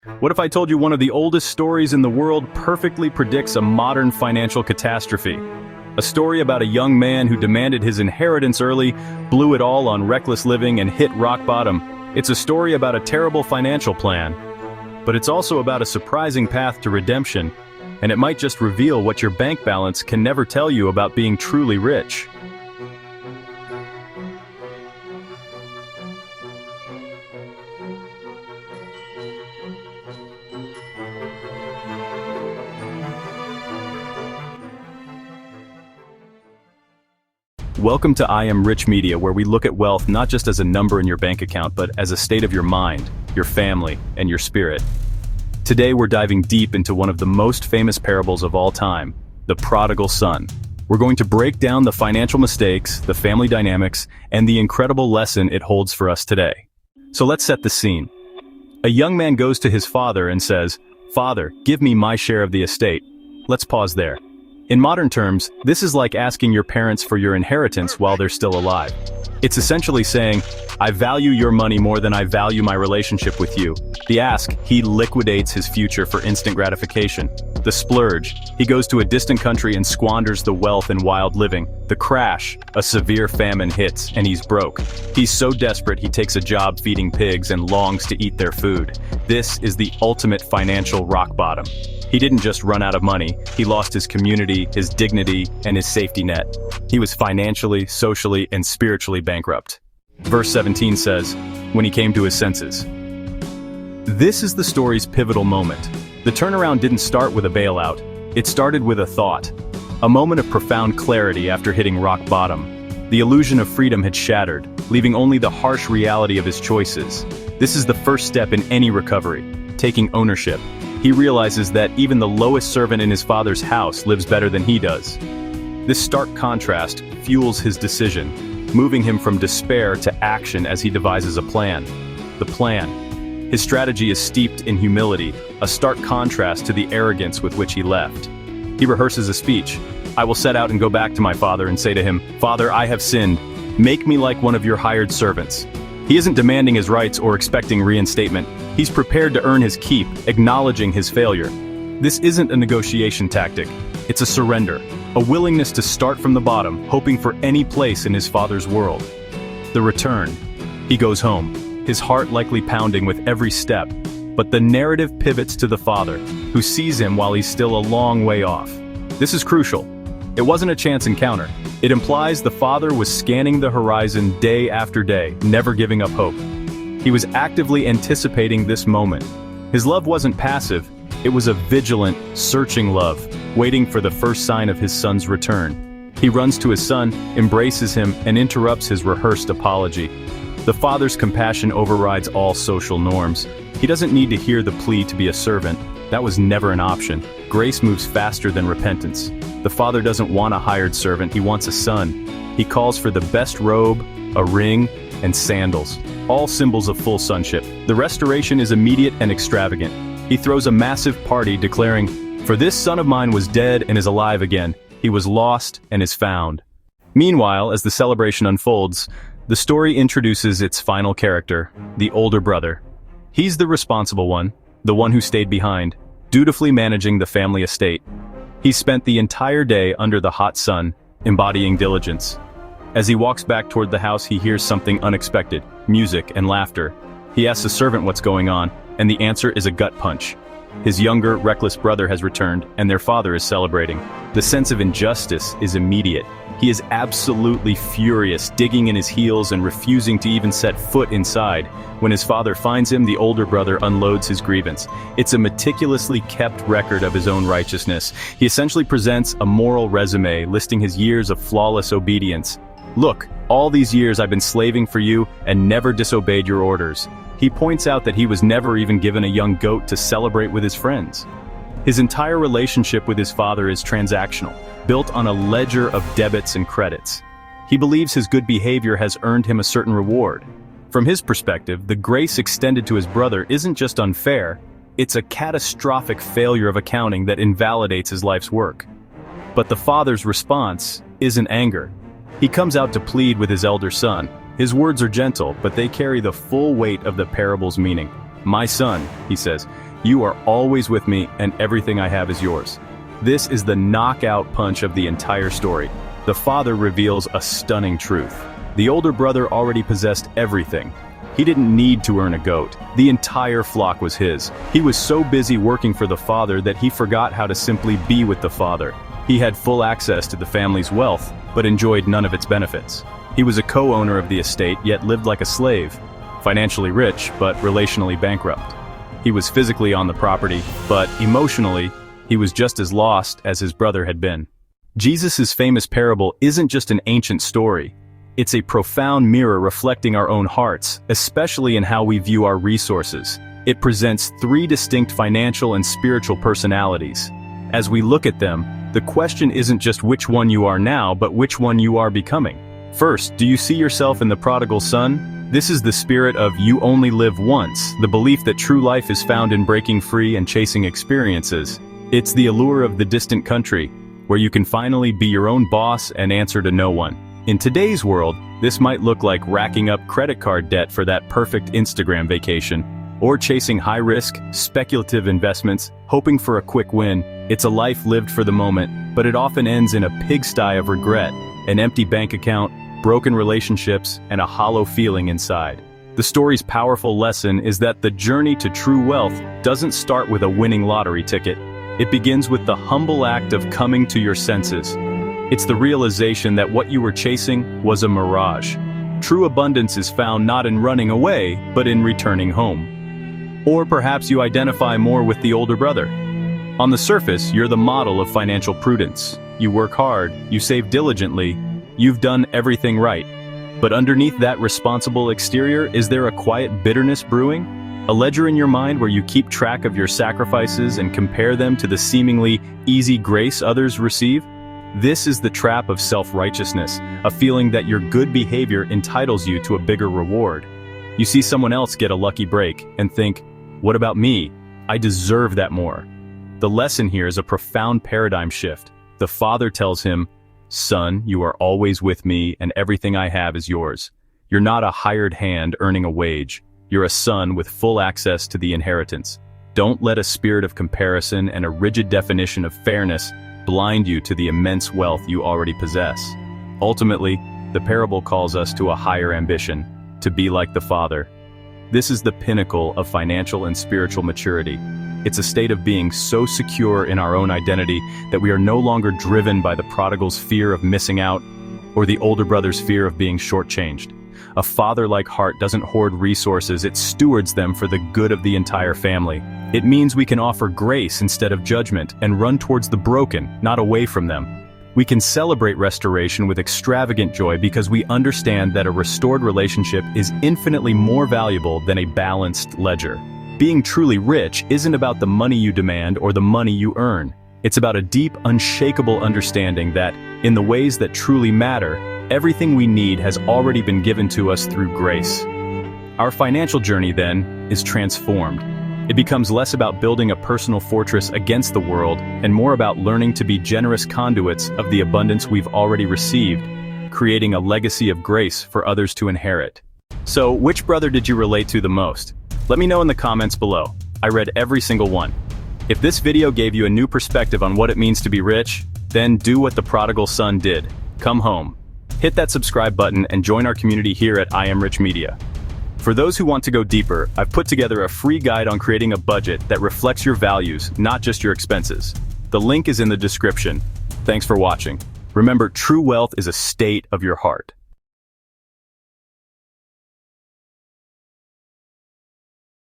What if I told you one of the oldest stories in the world perfectly predicts a modern financial catastrophe? A story about a young man who demanded his inheritance early, blew it all on reckless living, and hit rock bottom. It's a story about a terrible financial plan, but it's also about a surprising path to redemption, and it might just reveal what your bank balance can never tell you about being truly rich. Welcome to I Am Rich Media, where we look at wealth not just as a number in your bank account, but as a state of your mind, your family, and your spirit. Today we're diving deep into one of the most famous parables of all time, the prodigal son. We're going to break down the financial mistakes, the family dynamics, and the incredible lesson it holds for us today. So let's set the scene. A young man goes to his father and says, "Father, give me my share of the estate." Let's pause there. In modern terms, this is like asking your parents for your inheritance while they're still alive. It's essentially saying, "I value your money more than I value my relationship with you." The ask, he liquidates his future for instant gratification. The splurge, he goes to a distant country and squanders the wealth in wild living. The crash, a severe famine hits and he's broke. He's so desperate he takes a job feeding pigs and longs to eat their food. This is the ultimate financial rock bottom. He didn't just run out of money, he lost his community, his dignity, and his safety net. He was financially, socially, and spiritually bankrupt. Verse 17 says, when he came to his senses. This is the story's pivotal moment. The turnaround didn't start with a bailout. It started with a thought. A moment of profound clarity after hitting rock bottom. The illusion of freedom had shattered, leaving only the harsh reality of his choices. This is the first step in any recovery, taking ownership. He realizes that even the lowest servant in his father's house lives better than he does. This stark contrast fuels his decision, moving him from despair to action as he devises a plan. The plan. His strategy is steeped in humility, a stark contrast to the arrogance with which he left. He rehearses a speech. "I will set out and go back to my father and say to him, 'Father, I have sinned. Make me like one of your hired servants.'" He isn't demanding his rights or expecting reinstatement. He's prepared to earn his keep, acknowledging his failure. This isn't a negotiation tactic. It's a surrender, a willingness to start from the bottom, hoping for any place in his father's world. The return. He goes home, his heart likely pounding with every step, but the narrative pivots to the father, who sees him while he's still a long way off. This is crucial. It wasn't a chance encounter. It implies the father was scanning the horizon day after day, never giving up hope. He was actively anticipating this moment. His love wasn't passive, it was a vigilant, searching love, waiting for the first sign of his son's return. He runs to his son, embraces him, and interrupts his rehearsed apology. The father's compassion overrides all social norms. He doesn't need to hear the plea to be a servant. That was never an option. Grace moves faster than repentance. The father doesn't want a hired servant, he wants a son. He calls for the best robe, a ring, and sandals, all symbols of full sonship. The restoration is immediate and extravagant. He throws a massive party declaring, "For this son of mine was dead and is alive again. He was lost and is found." Meanwhile, as the celebration unfolds, the story introduces its final character, the older brother. He's the responsible one, the one who stayed behind, dutifully managing the family estate. He spent the entire day under the hot sun, embodying diligence. As he walks back toward the house, he hears something unexpected, music and laughter. He asks the servant what's going on, and the answer is a gut punch. His younger, reckless brother has returned, and their father is celebrating. The sense of injustice is immediate. He is absolutely furious, digging in his heels and refusing to even set foot inside. When his father finds him, the older brother unloads his grievance. It's a meticulously kept record of his own righteousness. He essentially presents a moral resume, listing his years of flawless obedience. "Look, all these years I've been slaving for you and never disobeyed your orders." He points out that he was never even given a young goat to celebrate with his friends. His entire relationship with his father is transactional, built on a ledger of debits and credits. He believes his good behavior has earned him a certain reward. From his perspective, the grace extended to his brother isn't just unfair, it's a catastrophic failure of accounting that invalidates his life's work. But the father's response isn't anger. He comes out to plead with his elder son. His words are gentle, but they carry the full weight of the parable's meaning. "My son," he says, You are always with me, and everything I have is yours. This is the knockout punch of the entire story. The father reveals a stunning truth. The older brother already possessed everything. He didn't need to earn a goat. The entire flock was his. He was so busy working for the father that he forgot how to simply be with the father. He had full access to the family's wealth, but enjoyed none of its benefits. He was a co-owner of the estate, yet lived like a slave. Financially rich, but relationally bankrupt. He was physically on the property, but emotionally, he was just as lost as his brother had been. Jesus' famous parable isn't just an ancient story. It's a profound mirror reflecting our own hearts, especially in how we view our resources. It presents three distinct financial and spiritual personalities. As we look at them, the question isn't just which one you are now, but which one you are becoming. First, do you see yourself in the prodigal son? This is the spirit of you only live once, the belief that true life is found in breaking free and chasing experiences. It's the allure of the distant country, where you can finally be your own boss and answer to no one. In today's world, this might look like racking up credit card debt for that perfect Instagram vacation, or chasing high-risk, speculative investments, hoping for a quick win. It's a life lived for the moment, but it often ends in a pigsty of regret, an empty bank account, broken relationships, and a hollow feeling inside. The story's powerful lesson is that the journey to true wealth doesn't start with a winning lottery ticket. It begins with the humble act of coming to your senses. It's the realization that what you were chasing was a mirage. True abundance is found not in running away, but in returning home. Or perhaps you identify more with the older brother. On the surface, you're the model of financial prudence. You work hard, you save diligently, you've done everything right. But underneath that responsible exterior, is there a quiet bitterness brewing? A ledger in your mind where you keep track of your sacrifices and compare them to the seemingly easy grace others receive? This is the trap of self-righteousness, a feeling that your good behavior entitles you to a bigger reward. You see someone else get a lucky break and think, what about me? I deserve that more. The lesson here is a profound paradigm shift. The father tells him, son, you are always with me and everything I have is yours. You're not a hired hand earning a wage. You're a son with full access to the inheritance. Don't let a spirit of comparison and a rigid definition of fairness blind you to the immense wealth you already possess. Ultimately, the parable calls us to a higher ambition, to be like the Father. This is the pinnacle of financial and spiritual maturity. It's a state of being so secure in our own identity that we are no longer driven by the prodigal's fear of missing out or the older brother's fear of being shortchanged. A father-like heart doesn't hoard resources, it stewards them for the good of the entire family. It means we can offer grace instead of judgment and run towards the broken, not away from them. We can celebrate restoration with extravagant joy because we understand that a restored relationship is infinitely more valuable than a balanced ledger. Being truly rich isn't about the money you demand or the money you earn. It's about a deep, unshakable understanding that, in the ways that truly matter, everything we need has already been given to us through grace. Our financial journey, then, is transformed. It becomes less about building a personal fortress against the world and more about learning to be generous conduits of the abundance we've already received, creating a legacy of grace for others to inherit. So, which brother did you relate to the most? Let me know in the comments below. I read every single one. If this video gave you a new perspective on what it means to be rich, then do what the prodigal son did. Come home. Hit that subscribe button and join our community here at I Am Rich Media. For those who want to go deeper, I've put together a free guide on creating a budget that reflects your values, not just your expenses. The link is in the description. Thanks for watching. Remember, true wealth is a state of your heart.